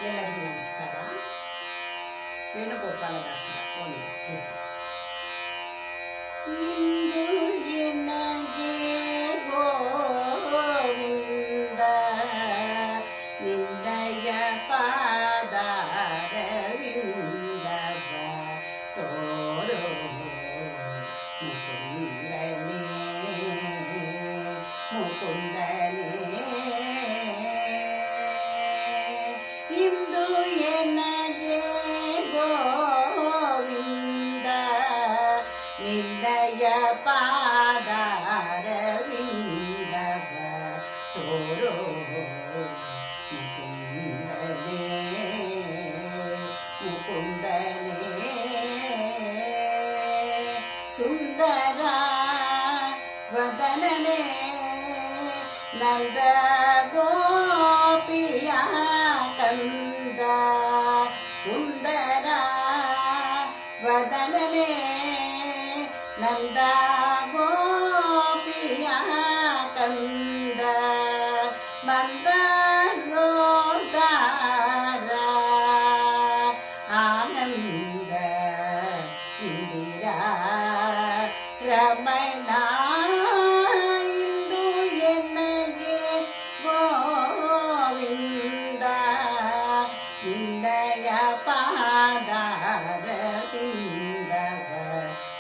ಎಲ್ಲರಿಗೂ ನಮಸ್ಕಾರ. ವೇಣುಗೋಪಾಲದಾಸರ ಒಂದು ಕೃತಿ. ಇಂದು ಎನಗೆ ಗೋವಿಂದ ನಿನ್ನಯ ಪಾದಾರವಿಂದವ ತೋರೋ ಮುಕುಂದನೇ ಮುಕುಂದನೇ. ಇಂದು ಎನಗೆ ಗೋವಿಂದ ನಿನ್ನಯ ಪಾದಾರವಿಂದವ ತೋರೋ ಮುಕುಂದನೇ ಮುಕುಂದನೇ. ಸುಂದರ ವದನನೇ ನಂದ ಗೋಪಿಯ ಕಂದ. ಸುಂದರ ವದನನೇ ನಂದ ಗೋಪಿಯ ಕಂದ. ಮಂದರೋದಾರ ಆನಂದ ಇಂದಿರಾ ರಮಣ. ಇಂದು ಎನಗೆ ಗೋವಿಂದ ನಿನ್ನಯ ಪಾದಾರವಿಂದವ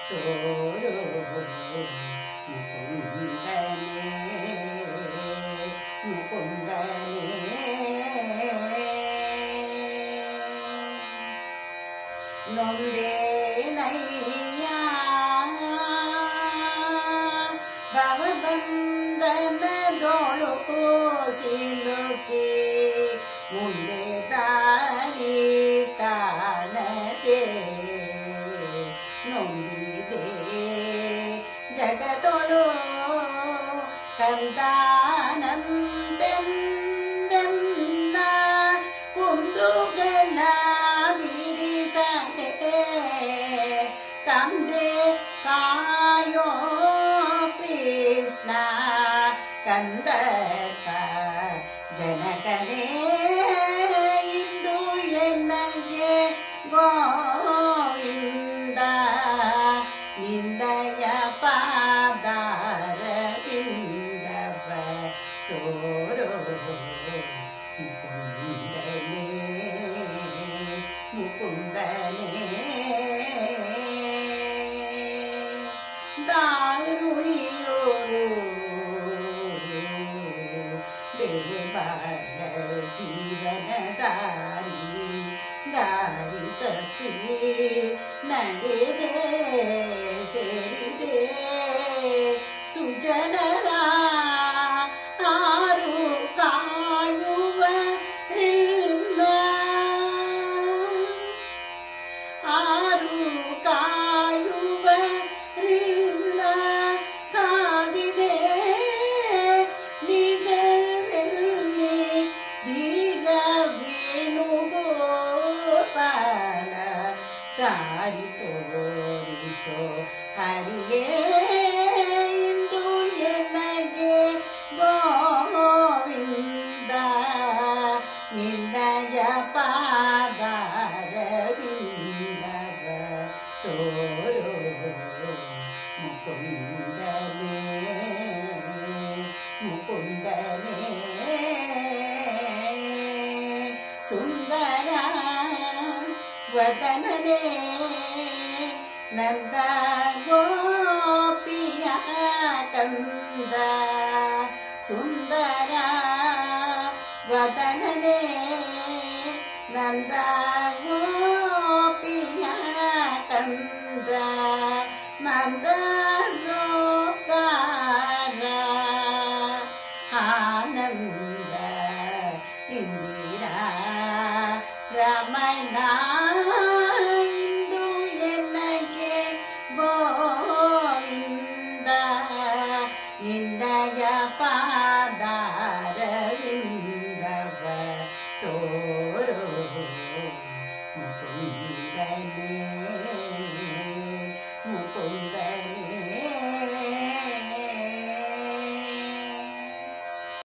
ತೋರೋ ಮುಕುಂದನೇ ಮುಕುಂದನೇ. ನೊಂದೇನಯ್ಯ ಭವಬಂಧನದೊಳು ಸಿಲುಕಿ ಮುಂದೆ ದಾರಿ ಕಾಣದೆ ನೊಂದಿದೆ ಜಗದೊಳು ಕಂದಾನಂದೆಂದೆನ್ನ ಕುಂದುಗಳ ಬಿಡಿಸದೆ ತಂದೆ ಕಾಯೋ ಕೃಷ್ಣ ಕಂದರ್ಪ ಜನಕನೇ. ಇಂದು ಎನಗೆ ಗೋವಿಂದ ನಿನ್ನಯ ಪಾದಾರವಿಂದವ ತೋರೋ ಮುಕುಂದನೇ ಮುಕುಂದನೇ. ದಾರುಣಿಯೋ ಬೇರೆ ಬಾಳ ಜೀವನ ದಾರಿ ತಪ್ಪಿ ನಡೆದೆ ಸೇರಿದೆ ಸುಜನರ ಆರು ಕಾಯುವರಿಲ್ಲ. ಆರು ಕಾಯುವರಿಲ್ಲ ಕಾದಿದೆ ನಿಜವೆಲ್ಲಿ ಧೀರ ವೇಣುಗೋಪಾಲ. ದಾರಿ ತೋರಿಸೋ ಹರಿಯೇ ಇಂದು ಎನಗೆ ಗೋವಿಂದ ನಿನ್ನಯ ಪಾದಾರವಿಂದವ ತೋರೋ ಮುಕುಂದನೇ ಮುಕುಂದನೇ. ಸುಂದರ ವದನನೇ ನಂದ ಗೋಪಿಯ ಕಂದ. ಸುಂದರ ವದನನೇ ನಂದ ಗೋಪಿಯ ಕಂದ. ಮಂದರೋದಾರ ಆನಂದ ಇಂದಿರಾ ರಮಣ.